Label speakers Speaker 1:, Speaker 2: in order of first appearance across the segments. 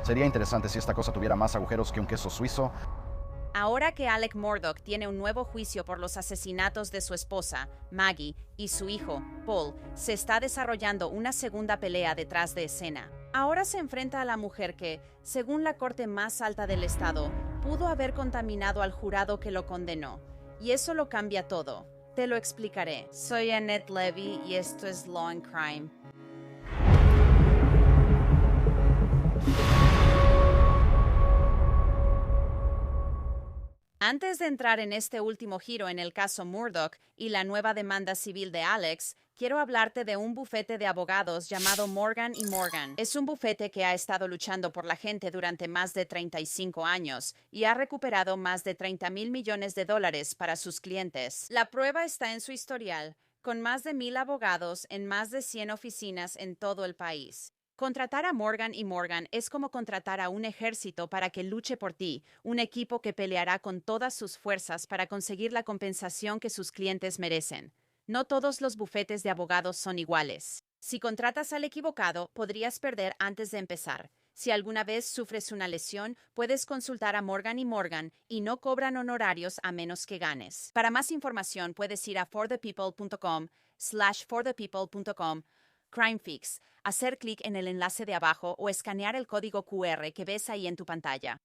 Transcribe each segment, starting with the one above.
Speaker 1: Sería interesante si esta cosa tuviera más agujeros que un queso suizo.
Speaker 2: Ahora que Alec Murdaugh tiene un nuevo juicio por los asesinatos de su esposa, Maggie, y su hijo, Paul, se está desarrollando una segunda pelea detrás de escena. Ahora se enfrenta a la mujer que, según la corte más alta del estado, pudo haber contaminado al jurado que lo condenó. Y eso lo cambia todo. Te lo explicaré. Soy Annette Levy y esto es Law and Crime. Antes de entrar en este último giro en el caso Murdaugh y la nueva demanda civil de Alex, quiero hablarte de un bufete de abogados llamado Morgan & Morgan. Es un bufete que ha estado luchando por la gente durante más de 35 años y ha recuperado más de $30,000 millones para sus clientes. La prueba está en su historial, con más de 1,000 abogados en más de 100 oficinas en todo el país. Contratar a Morgan & Morgan es como contratar a un ejército para que luche por ti, un equipo que peleará con todas sus fuerzas para conseguir la compensación que sus clientes merecen. No todos los bufetes de abogados son iguales. Si contratas al equivocado, podrías perder antes de empezar. Si alguna vez sufres una lesión, puedes consultar a Morgan & Morgan y no cobran honorarios a menos que ganes. Para más información, puedes ir a forthepeople.com/forthepeople.com CrimeFix, hacer clic en el enlace de abajo o escanear el código QR que ves ahí en tu pantalla.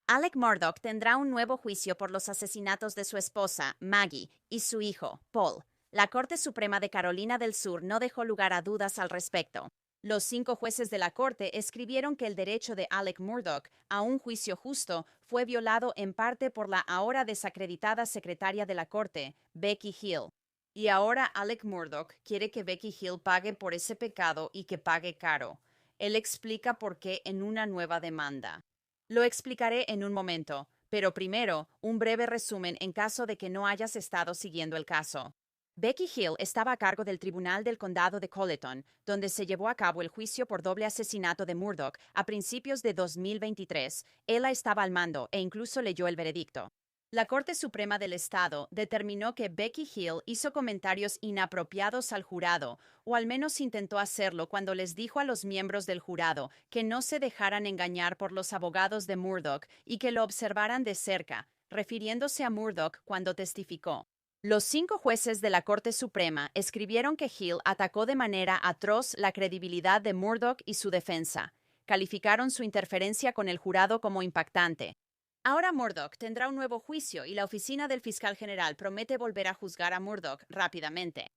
Speaker 2: Alec Murdaugh tendrá un nuevo juicio por los asesinatos de su esposa, Maggie, y su hijo, Paul. La Corte Suprema de Carolina del Sur no dejó lugar a dudas al respecto. Los 5 jueces de la Corte escribieron que el derecho de Alec Murdaugh a un juicio justo fue violado en parte por la ahora desacreditada secretaria de la Corte, Becky Hill. Y ahora Alec Murdaugh quiere que Becky Hill pague por ese pecado y que pague caro. Él explica por qué en una nueva demanda. Lo explicaré en un momento, pero primero, un breve resumen en caso de que no hayas estado siguiendo el caso. Becky Hill estaba a cargo del Tribunal del Condado de Colleton, donde se llevó a cabo el juicio por doble asesinato de Murdaugh a principios de 2023. Ella estaba al mando e incluso leyó el veredicto. La Corte Suprema del Estado determinó que Becky Hill hizo comentarios inapropiados al jurado, o al menos intentó hacerlo cuando les dijo a los miembros del jurado que no se dejaran engañar por los abogados de Murdaugh y que lo observaran de cerca, refiriéndose a Murdaugh cuando testificó. Los 5 jueces de la Corte Suprema escribieron que Hill atacó de manera atroz la credibilidad de Murdaugh y su defensa. Calificaron su interferencia con el jurado como impactante. Ahora Murdaugh tendrá un nuevo juicio y la oficina del fiscal general promete volver a juzgar a Murdaugh rápidamente.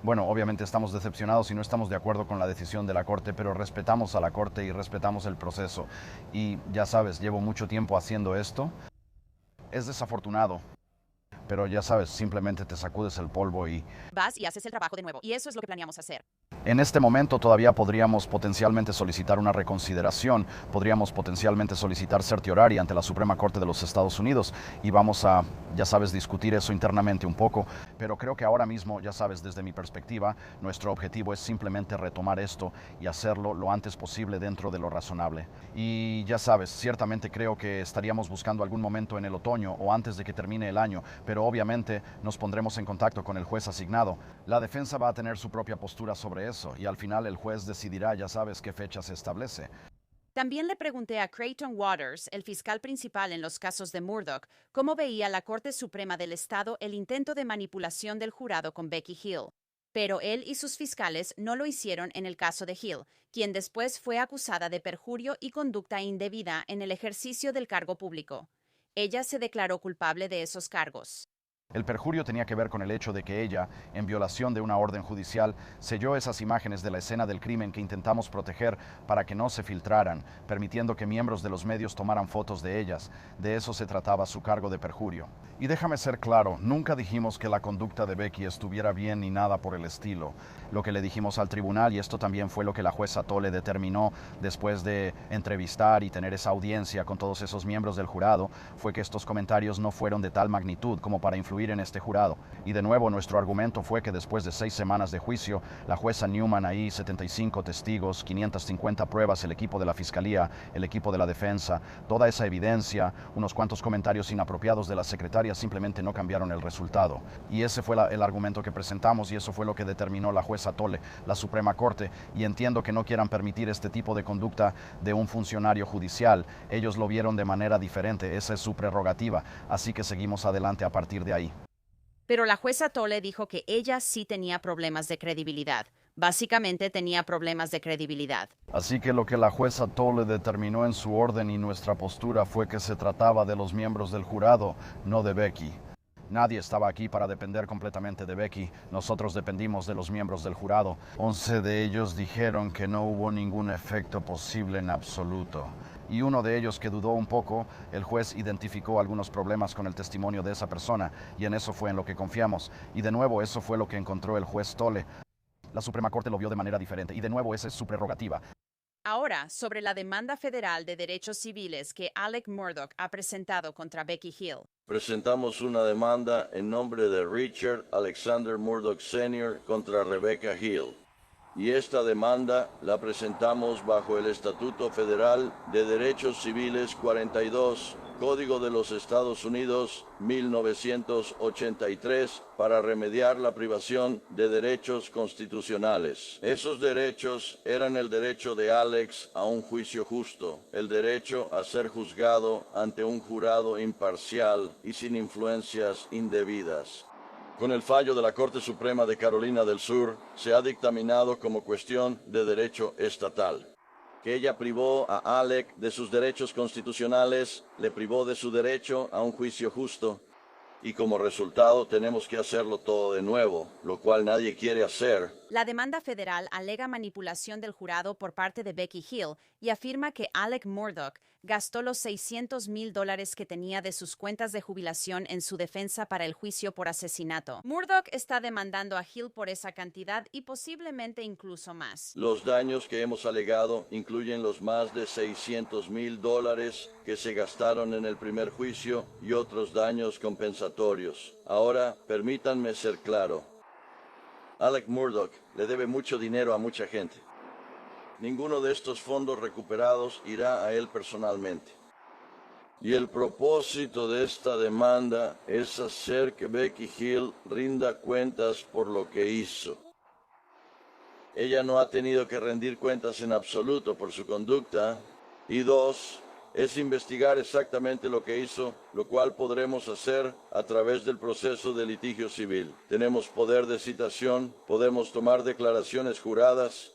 Speaker 1: Bueno, obviamente estamos decepcionados y no estamos de acuerdo con la decisión de la Corte, pero respetamos a la Corte y respetamos el proceso. Y ya sabes, llevo mucho tiempo haciendo esto. Es desafortunado, pero ya sabes, simplemente te sacudes el polvo y...
Speaker 2: Vas y haces el trabajo de nuevo, y eso es lo que planeamos hacer.
Speaker 1: En este momento todavía podríamos potencialmente solicitar una reconsideración, podríamos potencialmente solicitar certiorari ante la Suprema Corte de los Estados Unidos y vamos a, ya sabes, discutir eso internamente un poco, pero creo que ahora mismo, ya sabes, desde mi perspectiva, nuestro objetivo es simplemente retomar esto y hacerlo lo antes posible dentro de lo razonable. Y ya sabes, ciertamente creo que estaríamos buscando algún momento en el otoño o antes de que termine el año, pero obviamente nos pondremos en contacto con el juez asignado. La defensa va a tener su propia postura sobre eso y al final el juez decidirá, ya sabes, qué fecha se establece.
Speaker 2: También le pregunté a Creighton Waters, el fiscal principal en los casos de Murdaugh, cómo veía la Corte Suprema del Estado el intento de manipulación del jurado con Becky Hill. Pero él y sus fiscales no lo hicieron en el caso de Hill, quien después fue acusada de perjurio y conducta indebida en el ejercicio del cargo público. Ella se declaró culpable de esos cargos.
Speaker 1: El perjurio tenía que ver con el hecho de que ella, en violación de una orden judicial, selló esas imágenes de la escena del crimen que intentamos proteger para que no se filtraran, permitiendo que miembros de los medios tomaran fotos de ellas. De eso se trataba su cargo de perjurio. Y déjame ser claro, nunca dijimos que la conducta de Becky estuviera bien ni nada por el estilo. Lo que le dijimos al tribunal, y esto también fue lo que la jueza Tolle determinó después de entrevistar y tener esa audiencia con todos esos miembros del jurado, fue que estos comentarios no fueron de tal magnitud como para influir influir en este jurado. Y de nuevo nuestro argumento fue que después de 6 semanas de juicio, la jueza Newman ahí, 75 testigos, 550 pruebas, el equipo de la fiscalía, el equipo de la defensa, toda esa evidencia, unos cuantos comentarios inapropiados de la secretaria simplemente no cambiaron el resultado. Y ese fue el argumento que presentamos y eso fue lo que determinó la jueza Tolle, la Suprema Corte. Y entiendo que no quieran permitir este tipo de conducta de un funcionario judicial. Ellos lo vieron de manera diferente, esa es su prerrogativa. Así que seguimos adelante a partir de ahí.
Speaker 2: Pero la jueza Tolle dijo que ella sí tenía problemas de credibilidad. Básicamente tenía problemas de credibilidad.
Speaker 1: Así que lo que la jueza Tolle determinó en su orden y nuestra postura fue que se trataba de los miembros del jurado, no de Becky. Nadie estaba aquí para depender completamente de Becky. Nosotros dependimos de los miembros del jurado. 11 de ellos dijeron que no hubo ningún efecto posible en absoluto. Y uno de ellos que dudó un poco, el juez identificó algunos problemas con el testimonio de esa persona y en eso fue en lo que confiamos. Y de nuevo eso fue lo que encontró el juez Tolle. La Suprema Corte lo vio de manera diferente y de nuevo esa es su prerrogativa.
Speaker 2: Ahora, sobre la demanda federal de derechos civiles que Alec Murdaugh ha presentado contra Becky Hill.
Speaker 3: Presentamos una demanda en nombre de Richard Alexander Murdaugh Sr. contra Rebecca Hill. Y esta demanda la presentamos bajo el Estatuto Federal de Derechos Civiles 42, Código de los Estados Unidos 1983, para remediar la privación de derechos constitucionales. Esos derechos eran el derecho de Alex a un juicio justo, el derecho a ser juzgado ante un jurado imparcial y sin influencias indebidas. Con el fallo de la Corte Suprema de Carolina del Sur, se ha dictaminado como cuestión de derecho estatal que ella privó a Alec de sus derechos constitucionales, le privó de su derecho a un juicio justo, y como resultado tenemos que hacerlo todo de nuevo, lo cual nadie quiere hacer.
Speaker 2: La demanda federal alega manipulación del jurado por parte de Becky Hill y afirma que Alec Murdaugh gastó los $600,000 que tenía de sus cuentas de jubilación en su defensa para el juicio por asesinato. Murdaugh está demandando a Hill por esa cantidad y posiblemente incluso más.
Speaker 3: Los daños que hemos alegado incluyen los más de $600,000 que se gastaron en el primer juicio y otros daños compensatorios. Ahora, permítanme ser claro. Alec Murdaugh le debe mucho dinero a mucha gente. Ninguno de estos fondos recuperados irá a él personalmente. Y el propósito de esta demanda es hacer que Becky Hill rinda cuentas por lo que hizo. Ella no ha tenido que rendir cuentas en absoluto por su conducta. Y 2, es investigar exactamente lo que hizo, lo cual podremos hacer a través del proceso de litigio civil. Tenemos poder de citación, podemos tomar declaraciones juradas,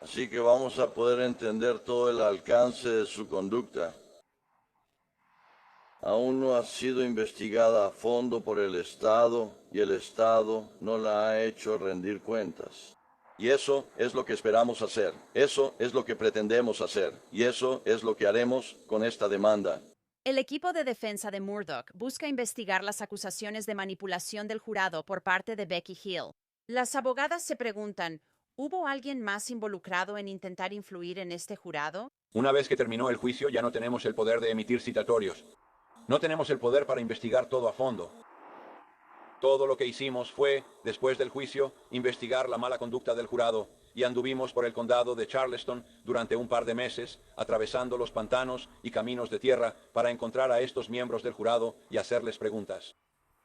Speaker 3: así que vamos a poder entender todo el alcance de su conducta. Aún no ha sido investigada a fondo por el Estado y el Estado no la ha hecho rendir cuentas. Y eso es lo que esperamos hacer, eso es lo que pretendemos hacer, y eso es lo que haremos con esta demanda.
Speaker 2: El equipo de defensa de Murdaugh busca investigar las acusaciones de manipulación del jurado por parte de Becky Hill. Las abogadas se preguntan, ¿hubo alguien más involucrado en intentar influir en este jurado?
Speaker 4: Una vez que terminó el juicio, ya no tenemos el poder de emitir citatorios. No tenemos el poder para investigar todo a fondo. Todo lo que hicimos fue, después del juicio, investigar la mala conducta del jurado y anduvimos por el condado de Charleston durante un par de meses, atravesando los pantanos y caminos de tierra para encontrar a estos miembros del jurado y hacerles preguntas.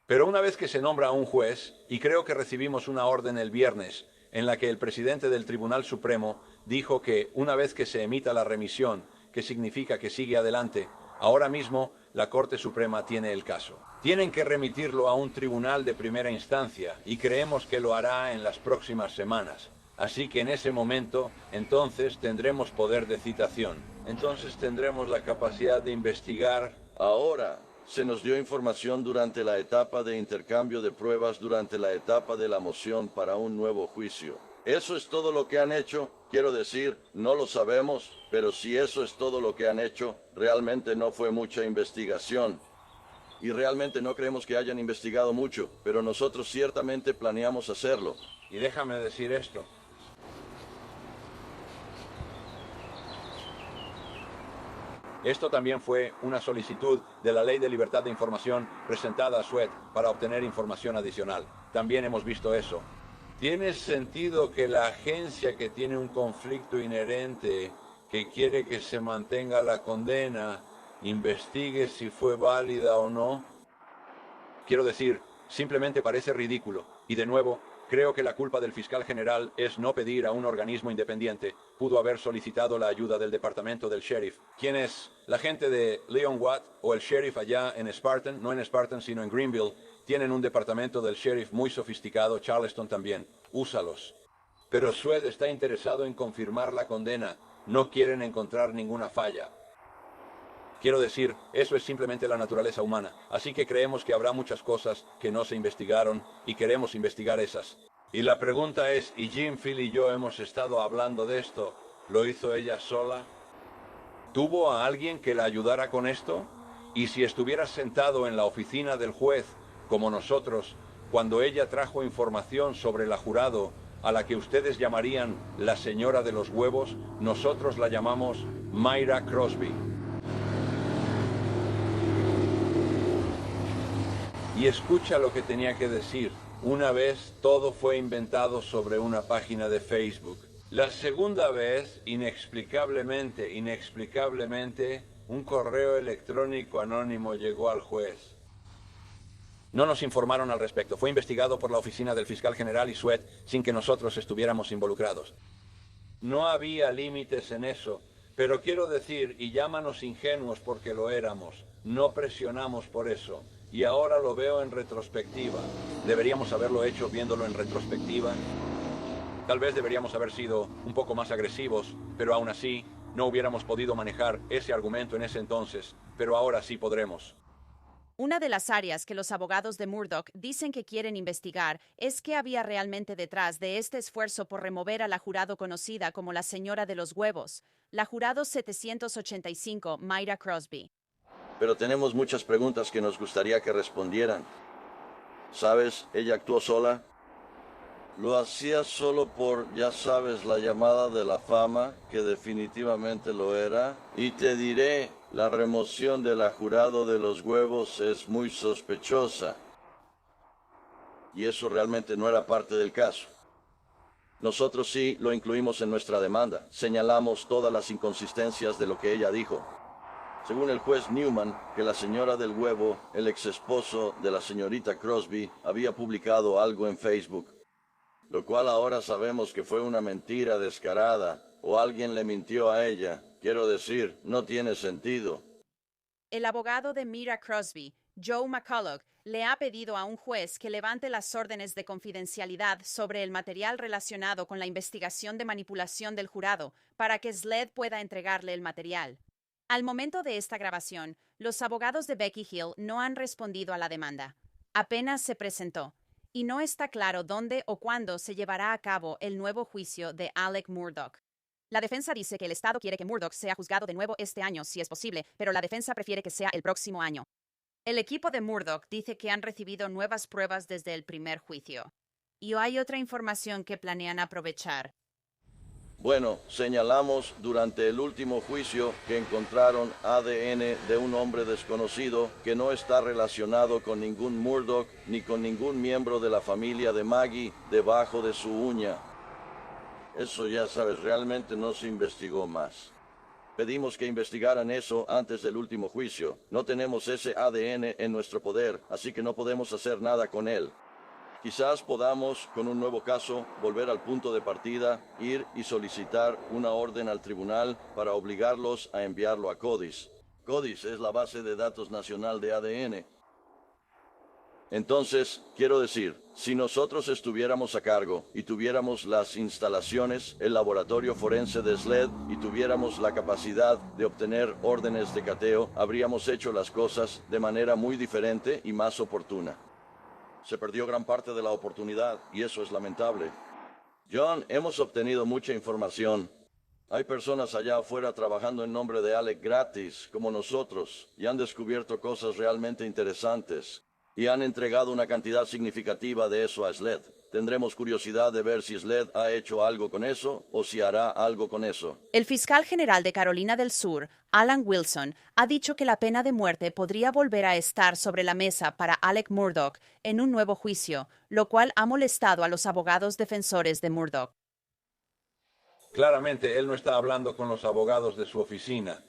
Speaker 4: Pero una vez que se nombra a un juez, y creo que recibimos una orden el viernes, en la que el presidente del Tribunal Supremo dijo que una vez que se emita la remisión, que significa que sigue adelante, ahora mismo la Corte Suprema tiene el caso. Tienen que remitirlo a un tribunal de primera instancia y creemos que lo hará en las próximas semanas. Así que en ese momento, entonces tendremos poder de citación. Entonces tendremos la capacidad de investigar.
Speaker 3: Ahora, se nos dio información durante la etapa de intercambio de pruebas, durante la etapa de la moción para un nuevo juicio. ¿Eso es todo lo que han hecho? Quiero decir, no lo sabemos, pero si eso es todo lo que han hecho, realmente no fue mucha investigación. Y realmente no creemos que hayan investigado mucho, pero nosotros ciertamente planeamos hacerlo.
Speaker 4: Y déjame decir esto. Esto también fue una solicitud de la Ley de Libertad de Información presentada a Sweat para obtener información adicional. También hemos visto eso. ¿Tiene sentido que la agencia que tiene un conflicto inherente, que quiere que se mantenga la condena, investigue si fue válida o no? Quiero decir, simplemente parece ridículo. Y de nuevo, creo que la culpa del fiscal general es no pedir a un organismo independiente. Pudo haber solicitado la ayuda del departamento del sheriff. ¿Quién es? La gente de Leon Watt o el sheriff allá en Spartan, no en Spartan sino en Greenville, tienen un departamento del sheriff muy sofisticado, Charleston también. Úsalos. Pero Sweat está interesado en confirmar la condena. No quieren encontrar ninguna falla. Quiero decir, eso es simplemente la naturaleza humana. Así que creemos que habrá muchas cosas que no se investigaron y queremos investigar esas. Y la pregunta es, y Jim, Phil y yo hemos estado hablando de esto, ¿lo hizo ella sola? ¿Tuvo a alguien que la ayudara con esto? Y si estuviera sentado en la oficina del juez, como nosotros, cuando ella trajo información sobre la jurado, a la que ustedes llamarían la señora de los huevos, nosotros la llamamos Myra Crosby. Y escucha lo que tenía que decir. Una vez todo fue inventado sobre una página de Facebook. La segunda vez, inexplicablemente, un correo electrónico anónimo llegó al juez. No nos informaron al respecto. Fue investigado por la oficina del fiscal general y Sweat sin que nosotros estuviéramos involucrados. No había límites en eso. Pero quiero decir, y llámanos ingenuos porque lo éramos, no presionamos por eso. Y ahora lo veo en retrospectiva. ¿Deberíamos haberlo hecho viéndolo en retrospectiva? Tal vez deberíamos haber sido un poco más agresivos, pero aún así no hubiéramos podido manejar ese argumento en ese entonces, pero ahora sí podremos.
Speaker 2: Una de las áreas que los abogados de Murdoch dicen que quieren investigar es qué había realmente detrás de este esfuerzo por remover a la jurado conocida como la señora de los huevos, la jurado 785, Myra Crosby.
Speaker 3: Pero tenemos muchas preguntas que nos gustaría que respondieran. ¿Sabes? Ella actuó sola. Lo hacía solo por, ya sabes, la llamada de la fama, que definitivamente lo era. Y te diré, la remoción de la jurado de los huevos es muy sospechosa. Y eso realmente no era parte del caso. Nosotros sí lo incluimos en nuestra demanda. Señalamos todas las inconsistencias de lo que ella dijo. Según el juez Newman, que la señora del huevo, el ex esposo de la señorita Crosby, había publicado algo en Facebook, lo cual ahora sabemos que fue una mentira descarada, o alguien le mintió a ella. Quiero decir, no tiene sentido.
Speaker 2: El abogado de Myra Crosby, Joe McCulloch, le ha pedido a un juez que levante las órdenes de confidencialidad sobre el material relacionado con la investigación de manipulación del jurado para que SLED pueda entregarle el material. Al momento de esta grabación, los abogados de Becky Hill no han respondido a la demanda. Apenas se presentó, y no está claro dónde o cuándo se llevará a cabo el nuevo juicio de Alec Murdoch. La defensa dice que el Estado quiere que Murdoch sea juzgado de nuevo este año si es posible, pero la defensa prefiere que sea el próximo año. El equipo de Murdoch dice que han recibido nuevas pruebas desde el primer juicio. Y hay otra información que planean aprovechar.
Speaker 3: Bueno, señalamos durante el último juicio que encontraron ADN de un hombre desconocido que no está relacionado con ningún Murdoch ni con ningún miembro de la familia de Maggie debajo de su uña. Eso ya sabes, realmente no se investigó más. Pedimos que investigaran eso antes del último juicio. No tenemos ese ADN en nuestro poder, así que no podemos hacer nada con él. Quizás podamos, con un nuevo caso, volver al punto de partida, ir y solicitar una orden al tribunal para obligarlos a enviarlo a CODIS. CODIS es la base de datos nacional de ADN. Entonces, quiero decir, si nosotros estuviéramos a cargo y tuviéramos las instalaciones, el laboratorio forense de SLED y tuviéramos la capacidad de obtener órdenes de cateo, habríamos hecho las cosas de manera muy diferente y más oportuna. Se perdió gran parte de la oportunidad y eso es lamentable. John, hemos obtenido mucha información. Hay personas allá afuera trabajando en nombre de Alec gratis, como nosotros, y han descubierto cosas realmente interesantes. Y han entregado una cantidad significativa de eso a SLED. Tendremos curiosidad de ver si SLED ha hecho algo con eso o si hará algo con eso.
Speaker 2: El fiscal general de Carolina del Sur, Alan Wilson, ha dicho que la pena de muerte podría volver a estar sobre la mesa para Alec Murdaugh en un nuevo juicio, lo cual ha molestado a los abogados defensores de Murdaugh.
Speaker 4: Claramente, él no está hablando con los abogados de su oficina.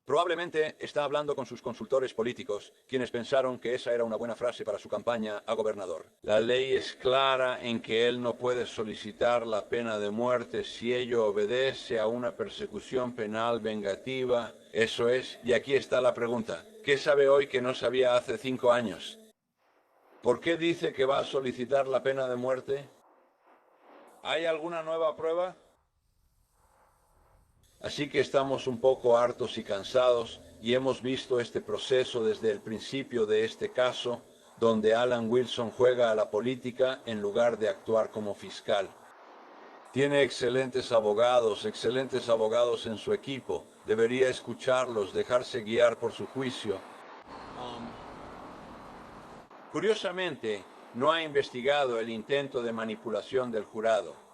Speaker 4: Probablemente está hablando con sus consultores políticos, quienes pensaron que esa era una buena frase para su campaña a gobernador. La ley es clara en que él no puede solicitar la pena de muerte si ello obedece a una persecución penal vengativa. Eso es, y aquí está la pregunta. ¿Qué sabe hoy que no sabía hace 5 años? ¿Por qué dice que va a solicitar la pena de muerte? ¿Hay alguna nueva prueba? Así que estamos un poco hartos y cansados y hemos visto este proceso desde el principio de este caso, donde Alan Wilson juega a la política en lugar de actuar como fiscal. Tiene excelentes abogados en su equipo. Debería escucharlos, dejarse guiar por su juicio. Curiosamente, no ha investigado el intento de manipulación del jurado.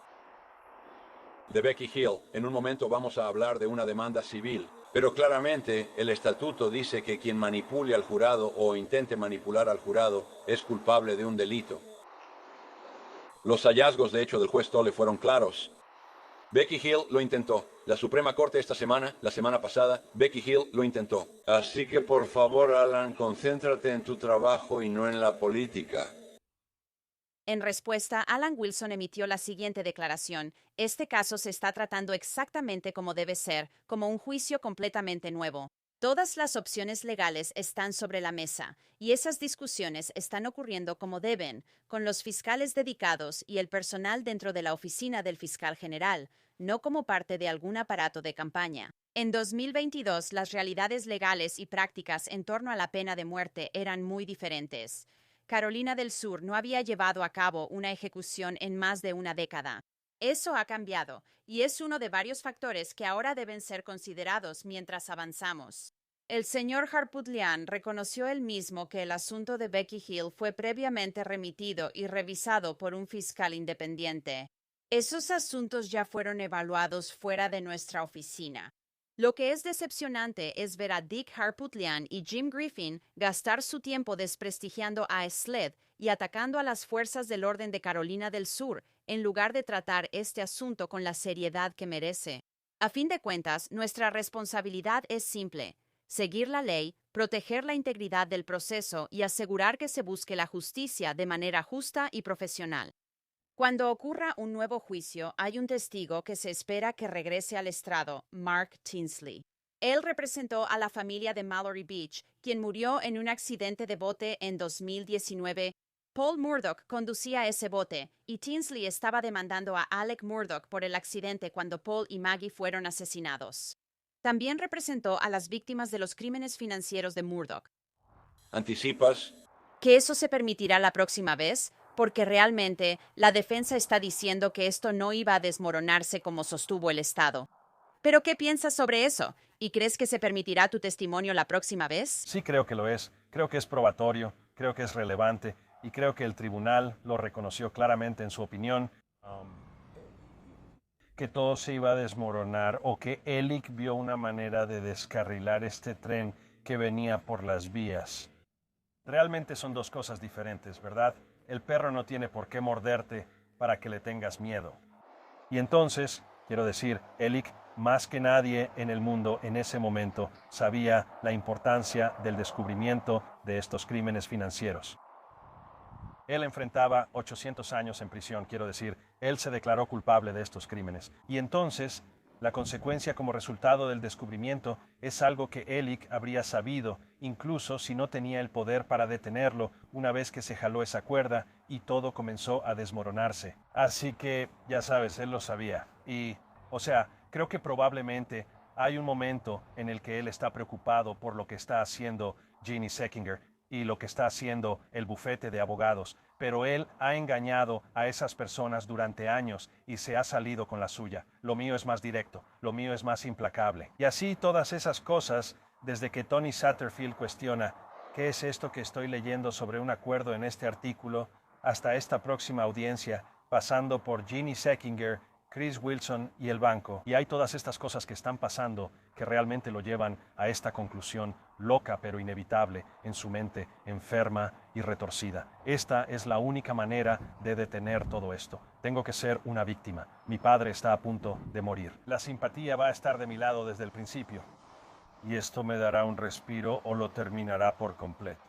Speaker 4: De Becky Hill, en un momento vamos a hablar de una demanda civil, pero claramente el estatuto dice que quien manipule al jurado o intente manipular al jurado es culpable de un delito. Los hallazgos de hecho del juez Tolle fueron claros. Becky Hill lo intentó. La Suprema Corte la semana pasada, Becky Hill lo intentó. Así que por favor, Alan, concéntrate en tu trabajo y no en la política.
Speaker 2: En respuesta, Alan Wilson emitió la siguiente declaración: este caso se está tratando exactamente como debe ser, como un juicio completamente nuevo. Todas las opciones legales están sobre la mesa, y esas discusiones están ocurriendo como deben, con los fiscales dedicados y el personal dentro de la oficina del fiscal general, no como parte de algún aparato de campaña. En 2022, las realidades legales y prácticas en torno a la pena de muerte eran muy diferentes. Carolina del Sur no había llevado a cabo una ejecución en más de una década. Eso ha cambiado, y es uno de varios factores que ahora deben ser considerados mientras avanzamos. El señor Harpootlian reconoció él mismo que el asunto de Becky Hill fue previamente remitido y revisado por un fiscal independiente. Esos asuntos ya fueron evaluados fuera de nuestra oficina. Lo que es decepcionante es ver a Dick Harpootlian y Jim Griffin gastar su tiempo desprestigiando a SLED y atacando a las fuerzas del orden de Carolina del Sur, en lugar de tratar este asunto con la seriedad que merece. A fin de cuentas, nuestra responsabilidad es simple: seguir la ley, proteger la integridad del proceso y asegurar que se busque la justicia de manera justa y profesional. Cuando ocurra un nuevo juicio, hay un testigo que se espera que regrese al estrado, Mark Tinsley. Él representó a la familia de Mallory Beach, quien murió en un accidente de bote en 2019. Paul Murdaugh conducía ese bote, y Tinsley estaba demandando a Alec Murdaugh por el accidente cuando Paul y Maggie fueron asesinados. También representó a las víctimas de los crímenes financieros de Murdaugh.
Speaker 4: ¿Anticipas?
Speaker 2: ¿Que eso se permitirá la próxima vez? Porque realmente la defensa está diciendo que esto no iba a desmoronarse como sostuvo el Estado. ¿Pero qué piensas sobre eso? ¿Y crees que se permitirá tu testimonio la próxima vez?
Speaker 5: Sí, creo que lo es. Creo que es probatorio, creo que es relevante y creo que el tribunal lo reconoció claramente en su opinión. Que todo se iba a desmoronar o que Elik vio una manera de descarrilar este tren que venía por las vías. Realmente son dos cosas diferentes, ¿verdad? El perro no tiene por qué morderte para que le tengas miedo. Y entonces, quiero decir, Elik, más que nadie en el mundo en ese momento, sabía la importancia del descubrimiento de estos crímenes financieros. Él enfrentaba 800 años en prisión, quiero decir, él se declaró culpable de estos crímenes. Y entonces, la consecuencia como resultado del descubrimiento es algo que Elik habría sabido, incluso si no tenía el poder para detenerlo una vez que se jaló esa cuerda y todo comenzó a desmoronarse. Así que, ya sabes, él lo sabía. Y, creo que probablemente hay un momento en el que él está preocupado por lo que está haciendo Jeannie Seckinger y lo que está haciendo el bufete de abogados, pero él ha engañado a esas personas durante años y se ha salido con la suya. Lo mío es más directo, lo mío es más implacable. Y así todas esas cosas, desde que Tony Satterfield cuestiona ¿qué es esto que estoy leyendo sobre un acuerdo en este artículo? hasta esta próxima audiencia, pasando por Ginny Seckinger, Chris Wilson y el banco. Y hay todas estas cosas que están pasando que realmente lo llevan a esta conclusión loca pero inevitable en su mente enferma y retorcida. Esta es la única manera de detener todo esto. Tengo que ser una víctima. Mi padre está a punto de morir. La simpatía va a estar de mi lado desde el principio. Y esto me dará un respiro o lo terminará por completo.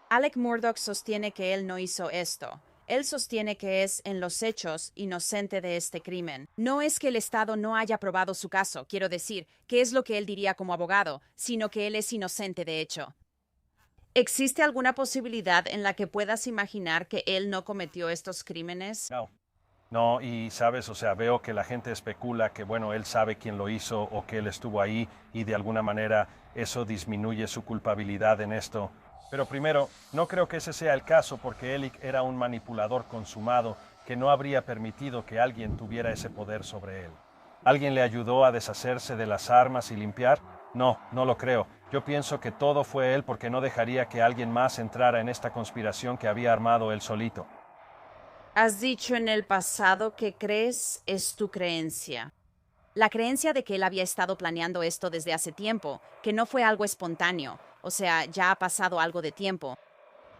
Speaker 2: Alec Murdaugh sostiene que él no hizo esto. Él sostiene que es, en los hechos, inocente de este crimen. No es que el Estado no haya probado su caso, quiero decir, que es lo que él diría como abogado, sino que él es inocente de hecho. ¿Existe alguna posibilidad en la que puedas imaginar que él no cometió estos crímenes?
Speaker 5: No, y sabes, veo que la gente especula que, él sabe quién lo hizo o que él estuvo ahí y de alguna manera eso disminuye su culpabilidad en esto. Pero primero, no creo que ese sea el caso porque Ellick era un manipulador consumado que no habría permitido que alguien tuviera ese poder sobre él. ¿Alguien le ayudó a deshacerse de las armas y limpiar? No, no lo creo. Yo pienso que todo fue él porque no dejaría que alguien más entrara en esta conspiración que había armado él solito.
Speaker 2: Has dicho en el pasado que crees es tu creencia. La creencia de que él había estado planeando esto desde hace tiempo, que no fue algo espontáneo. O sea, ya ha pasado algo de tiempo.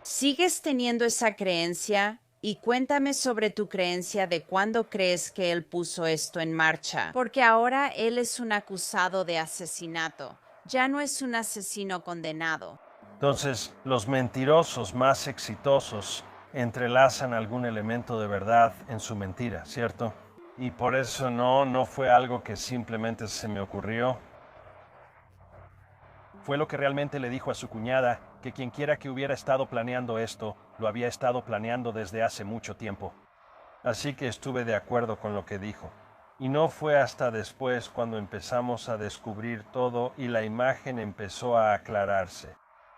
Speaker 2: ¿Sigues teniendo esa creencia? Y cuéntame sobre tu creencia de cuándo crees que él puso esto en marcha. Porque ahora él es un acusado de asesinato. Ya no es un asesino condenado.
Speaker 5: Entonces, los mentirosos más exitosos entrelazan algún elemento de verdad en su mentira, ¿cierto? Y por eso no fue algo que simplemente se me ocurrió. Fue lo que realmente le dijo a su cuñada, que quienquiera que hubiera estado planeando esto, lo había estado planeando desde hace mucho tiempo. Así que estuve de acuerdo con lo que dijo. Y no fue hasta después cuando empezamos a descubrir todo y la imagen empezó a aclararse.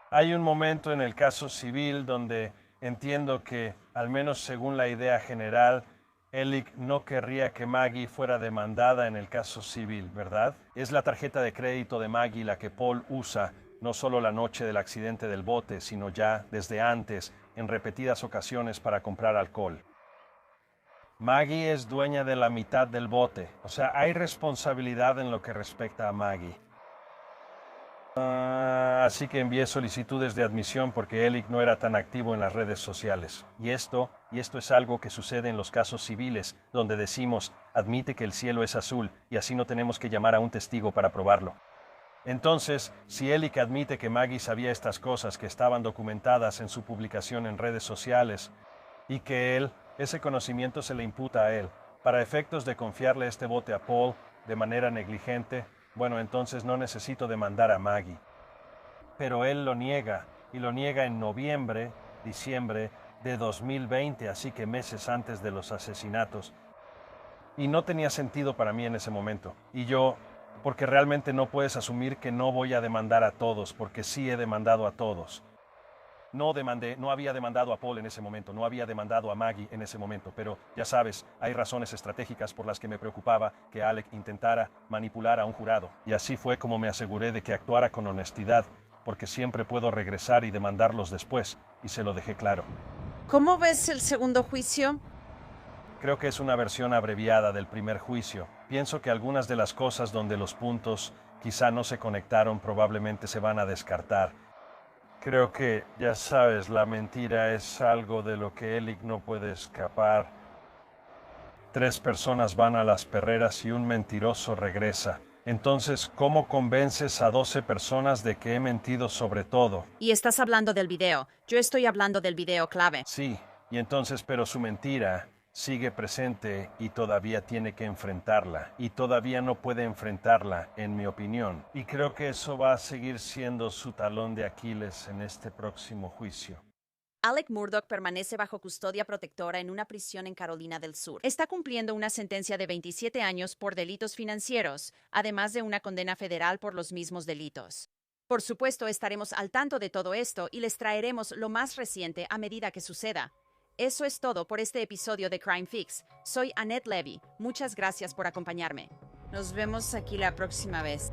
Speaker 5: Hay un momento en el caso civil donde entiendo que, al menos según la idea general, Ellick no querría que Maggie fuera demandada en el caso civil, ¿verdad? Es la tarjeta de crédito de Maggie la que Paul usa, no solo la noche del accidente del bote, sino ya desde antes, en repetidas ocasiones para comprar alcohol. Maggie es dueña de la mitad del bote, hay responsabilidad en lo que respecta a Maggie. Así que envié solicitudes de admisión porque Ellick no era tan activo en las redes sociales. Y esto es algo que sucede en los casos civiles, donde decimos, admite que el cielo es azul, y así no tenemos que llamar a un testigo para probarlo. Entonces, si Ellick admite que Maggie sabía estas cosas que estaban documentadas en su publicación en redes sociales, y que ese conocimiento se le imputa a él, para efectos de confiarle este bote a Paul de manera negligente, entonces no necesito demandar a Maggie. Pero él lo niega, y lo niega en diciembre de 2020, así que meses antes de los asesinatos. Y no tenía sentido para mí en ese momento. Y yo, porque realmente no puedes asumir que no voy a demandar a todos, porque sí he demandado a todos. No había demandado a Paul en ese momento, no había demandado a Maggie en ese momento, pero ya sabes, hay razones estratégicas por las que me preocupaba que Alec intentara manipular a un jurado. Y así fue como me aseguré de que actuara con honestidad, porque siempre puedo regresar y demandarlos después, y se lo dejé claro.
Speaker 2: ¿Cómo ves el segundo juicio?
Speaker 5: Creo que es una versión abreviada del primer juicio. Pienso que algunas de las cosas donde los puntos quizá no se conectaron probablemente se van a descartar. Creo que, ya sabes, la mentira es algo de lo que Ellick no puede escapar. 3 personas van a las perreras y un mentiroso regresa. Entonces, ¿cómo convences a 12 personas de que he mentido sobre todo?
Speaker 2: Y estás hablando del video. Yo estoy hablando del video clave.
Speaker 5: Sí, y entonces, pero su mentira sigue presente y todavía tiene que enfrentarla. Y todavía no puede enfrentarla, en mi opinión. Y creo que eso va a seguir siendo su talón de Aquiles en este próximo juicio.
Speaker 2: Alec Murdaugh permanece bajo custodia protectora en una prisión en Carolina del Sur. Está cumpliendo una sentencia de 27 años por delitos financieros, además de una condena federal por los mismos delitos. Por supuesto, estaremos al tanto de todo esto y les traeremos lo más reciente a medida que suceda. Eso es todo por este episodio de Crime Fix. Soy Annette Levy. Muchas gracias por acompañarme. Nos vemos aquí la próxima vez.